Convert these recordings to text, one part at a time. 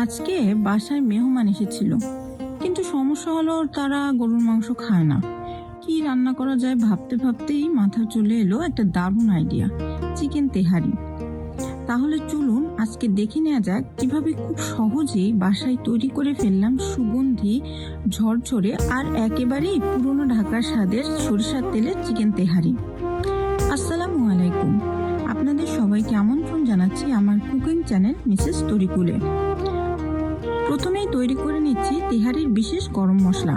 আজকে বাসায় মেহমান এসেছিল, কিন্তু সমস্যা হলো তারা গরুর মাংস খায় না। কি রান্না করা যায় ভাবতে ভাবতেই মাথা চলে এলো একটা দারুণ আইডিয়া, চিকেন তেহারি। তাহলে চলুন আজকে দেখে নেওয়া যাক কিভাবে খুব সহজেই বাসায় তৈরি করে ফেললাম সুগন্ধি, ঝরঝরে আর একেবারেই পুরনো ঢাকার স্বাদের সরিষার তেলের চিকেন তেহারি। আসসালামু আলাইকুম, আপনাদের সবাইকে আমন্ত্রণ জানাচ্ছি আমার কুকিং চ্যানেল মিসেস তরিকুলে। প্রথমেই তৈরি করে নিচ্ছি তেহারির বিশেষ গরম মশলা।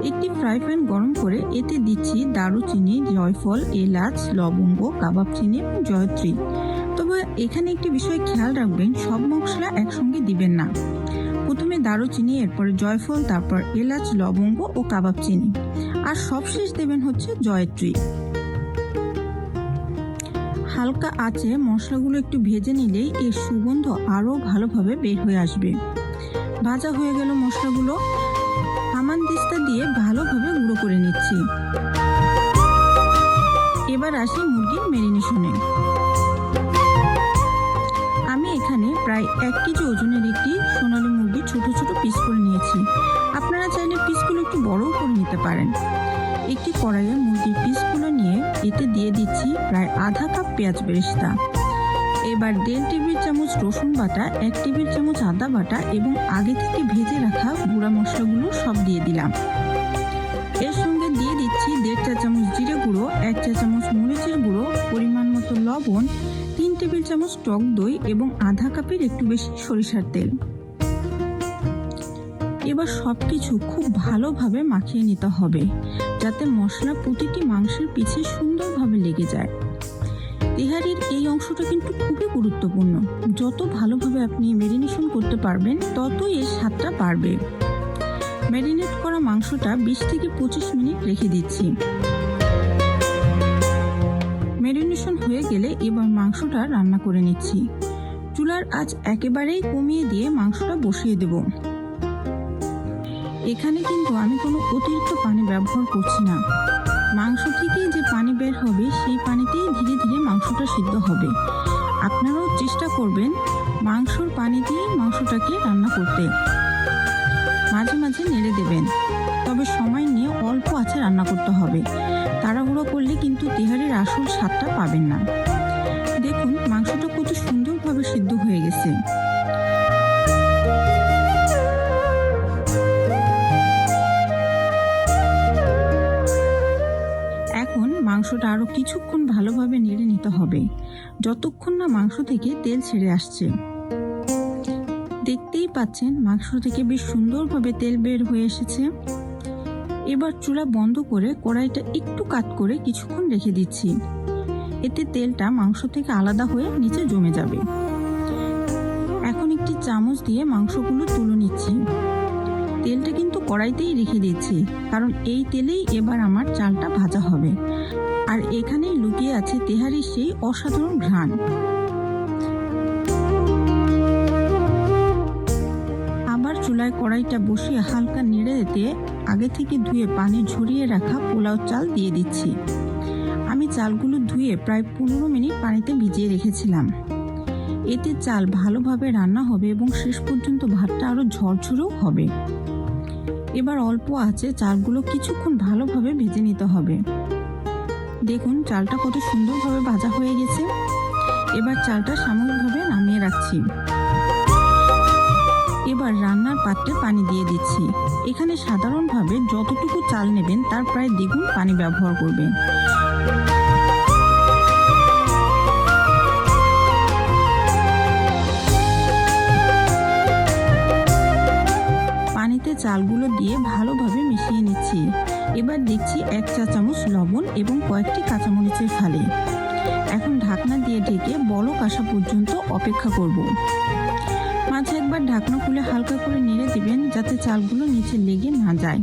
একটি ফ্রাই প্যান গরম করে এতে দিচ্ছি দারুচিনি, জয়ফল, এলাচ, লবঙ্গ, কাবাব চিনি এবং জয়ত্রী। তবে এখানে একটি বিষয় খেয়াল রাখবেন, সব মশলা একসঙ্গে দিবেন না। প্রথমে দারুচিনি, এরপরে জয়ফল, তারপর এলাচ, লবঙ্গ ও কাবাব চিনি, আর সবশেষ দেবেন হচ্ছে জয়ত্রী। হালকা আঁচে মশলাগুলো একটু ভেজে নিলেই এর সুগন্ধ আরও ভালোভাবে বের হয়ে আসবে। ভাজা হয়ে গেল মশলাগুলো, হামানদিস্তা দিয়ে ভালোভাবে গুঁড়ো করে নিচ্ছি। এবার আসি মুরগির ম্যারিনেশনে। আমি এখানে প্রায় 1 কেজি ওজনের একটি সোনালী মুরগি ছোট ছোট পিস করে নিয়েছি। আপনারা চাইলে পিসগুলো একটু বড়ও করে নিতে পারেন। একটি কড়াইয়ে মুরগির পিসগুলো নিয়ে এতে দিয়ে দিচ্ছি প্রায় আধা কাপ পেঁয়াজ বেরেস্তা। এবার 1.5 টেবিল চামচ রসুন বাটা, 1 টেবিল চামচ আদা বাটা এবং আগে থেকে ভেজে রাখা গুঁড়া মশলাগুলো সব দিয়ে দিলাম। এর সঙ্গে দিয়ে দিচ্ছি 1.5 চা চামচ জিরে গুঁড়ো, 1 চা চামচ মরিচের গুঁড়ো, পরিমাণ মতো লবণ, 3 টেবিল চামচ টক দই এবং আধা কাপের একটু বেশি সরিষার তেল। এবার সবকিছু খুব ভালোভাবে মাখিয়ে নিতে হবে, যাতে মশলা প্রতিটি মাংসের পিছে সুন্দরভাবে লেগে যায়। তেহারির এই অংশটা কিন্তু খুবই গুরুত্বপূর্ণ। যত ভালোভাবে আপনি ম্যারিনেশন করতে পারবেন ততই এর স্বাদটা বাড়বে। ম্যারিনেট করা মাংসটা 20 থেকে 25 মিনিট রেখে দিচ্ছি। ম্যারিনেশন হয়ে গেলে এবার মাংসটা রান্না করে নিচ্ছি। চুলার আঁচ একেবারেই কমিয়ে দিয়ে মাংসটা বসিয়ে দেব। এখানে কিন্তু আমি কোনো অতিরিক্ত পানি ব্যবহার করছি না। মাংস থেকে যে পানি বের হবে সেই পানিতেই ধীরে ধীরে মাংসটা সিদ্ধ হবে। আপনারাও চেষ্টা করবেন মাংসর পানি দিয়ে মাংসটাকে রান্না করতে। মাঝে মাঝে নেড়ে দেবেন, তবে সময় নিয়ে অল্প আঁচে রান্না করতে হবে। তাড়াহুড়ো করলে কিন্তু তেহারির আসল স্বাদটা পাবেন না। দেখুন মাংসটা কত সুন্দরভাবে সিদ্ধ হয়ে গেছে। এখন মাংসটা আরো কিছুক্ষণ ভালোভাবে নেড়ে নিতে হবে, যতক্ষণ না মাংস থেকে তেল ছেড়ে আসছে। দেখতেই পাচ্ছেন মাংস থেকে বেশ সুন্দরভাবে তেল বের হয়ে এসেছে। এবার চুলা বন্ধ করে কড়াইটা একটু কাত করে কিছুক্ষণ রেখে দিচ্ছি। এতে তেলটা মাংস থেকে আলাদা হয়ে নিচে জমে যাবে। এখন একটি চামচ দিয়ে মাংসগুলো তুলে নিচ্ছি। তেলটা কিন্তু কড়াইতেই রেখে দিচ্ছি, কারণ এই তেলেই এবার আমার চালটা ভাজা হবে। আর এখানেই লুকিয়ে আছে তেহারির সেই অসাধারণ ঘ্রাণ। আবার চুলায় কড়াইটা বসিয়ে হালকা নেড়ে দিয়ে আগে থেকে ধুয়ে পানি ঝরিয়ে রাখা পোলাও চাল দিয়ে দিচ্ছি। আমি চালগুলো ধুয়ে প্রায় 15 মিনিট পানিতে ভিজিয়ে রেখেছিলাম। এতে চাল ভালোভাবে রান্না হবে এবং শেষ পর্যন্ত ভাতটা আরো ঝরঝরেও হবে। এবার অল্প আঁচে চালগুলো কিছুক্ষণ ভালোভাবে ভেজে নিতে হবে। দেখুন চালটা কত সুন্দরভাবে ভাজা হয়ে গেছে। এবার চালটা সাময়িকভাবে নামিয়ে রাখছি। এবার রান্নার পাত্রে পানি দিয়ে দিচ্ছি। এখানে সাধারণভাবে যতটুকু চাল নেবেন তার প্রায় দ্বিগুণ পানি ব্যবহার করবেন। পানিতে চালগুলো দিয়ে ভালোভাবে মিশিয়ে নিচ্ছি। এবার দিচ্ছি 1 চা চামচ লবণ এবং কয়েকটি কাঁচামরিচের ফালি। এখন ঢাকনা দিয়ে ঢেকে বলক আসা পর্যন্ত অপেক্ষা করব। মাঝে একবার ঢাকনা খুলে হালকা করে নেড়ে দিবেন, যাতে চালগুলো নিচে লেগে না যায়।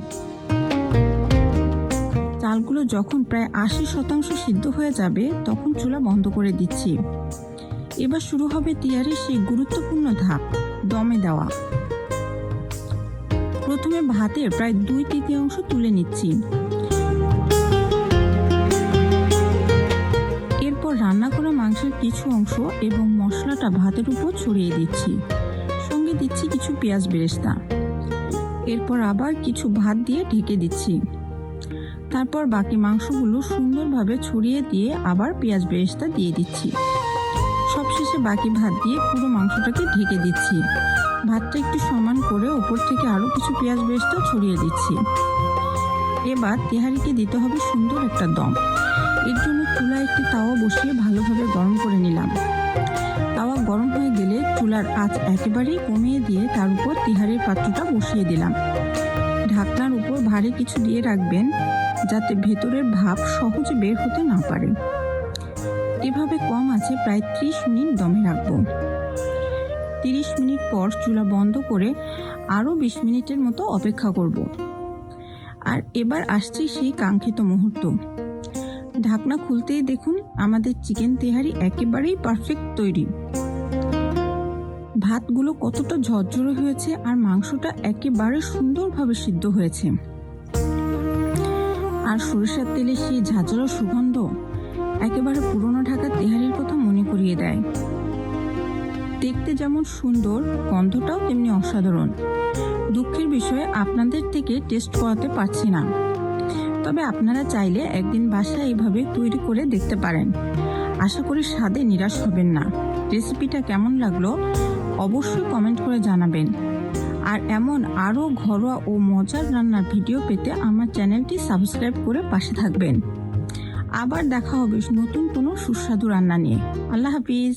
চালগুলো যখন প্রায় 80% সিদ্ধ হয়ে যাবে তখন চুলা বন্ধ করে দিচ্ছি। এবার শুরু হবে তেহারির সেই গুরুত্বপূর্ণ ধাপ, দমে দেওয়া। প্রথমে ভাতের প্রায় 2/3 তুলে নিচ্ছি। এরপর রান্না করা মাংসের কিছু অংশ এবং মশলাটা ভাতের উপর ছড়িয়ে দিচ্ছি। সঙ্গে দিচ্ছি কিছু পেঁয়াজ বেরেস্তা। এরপর আবার কিছু ভাত দিয়ে ঢেকে দিচ্ছি। তারপর বাকি মাংসগুলো সুন্দরভাবে ছড়িয়ে দিয়ে আবার পেঁয়াজ বেরেস্তা দিয়ে দিচ্ছি। সবশেষে বাকি ভাত দিয়ে পুরো মাংসটাকে ঢেকে দিচ্ছি। ভাতটা একটু সমান করে উপর থেকে আরও কিছু পেঁয়াজ বেরেস্তা ছড়িয়ে দিচ্ছি। এবার তেহারিকে দিতে হবে সুন্দর একটা দম। এর জন্য চুলায় একটি তাওয়া বসিয়ে ভালোভাবে গরম করে নিলাম। তাওয়া গরম হয়ে গেলে চুলার আঁচ একেবারেই কমিয়ে দিয়ে তার উপর তেহারির পাত্রটা বসিয়ে দিলাম। ঢাকনার উপর ভারী কিছু দিয়ে রাখবেন যাতে ভেতরের ভাপ সহজে বের হতে না পারে। এভাবে কম আছে প্রায় 30 মিনিট দমে রাখবো। 30 মিনিট পর চুলা বন্ধ করে আরও 20 মিনিটের মতো অপেক্ষা করব। আর এবার আসছে সেই কাঙ্ক্ষিত মুহূর্ত। ঢাকনা খুলতেই দেখুন আমাদের চিকেন তেহারি একেবারেই পারফেক্ট তৈরি। ভাতগুলো কতটা ঝরঝরে হয়েছে আর মাংসটা একেবারে সুন্দরভাবে সিদ্ধ হয়েছে। আর সরিষার তেলের সেই ঝাঁঝালো সুগন্ধ একেবারে পুরনো ঢাকা তেহারির কথা মনে করিয়ে দেয়। দেখতে যেমন সুন্দর, গন্ধটাও তেমনি অসাধারণ। দুঃখের বিষয়ে আপনাদের থেকে টেস্ট করাতে পারছি না, তবে আপনারা চাইলে একদিন বাসায় এইভাবে তৈরি করে দেখতে পারেন। আশা করি স্বাদে নিরাশ হবেন না। রেসিপিটা কেমন লাগলো অবশ্যই কমেন্ট করে জানাবেন। আর এমন আরও ঘরোয়া ও মজার রান্নার ভিডিও পেতে আমার চ্যানেলটি সাবস্ক্রাইব করে পাশে থাকবেন। আবার দেখা হবে নতুন কোনো সুস্বাদু রান্না নিয়ে। আল্লাহ হাফিজ।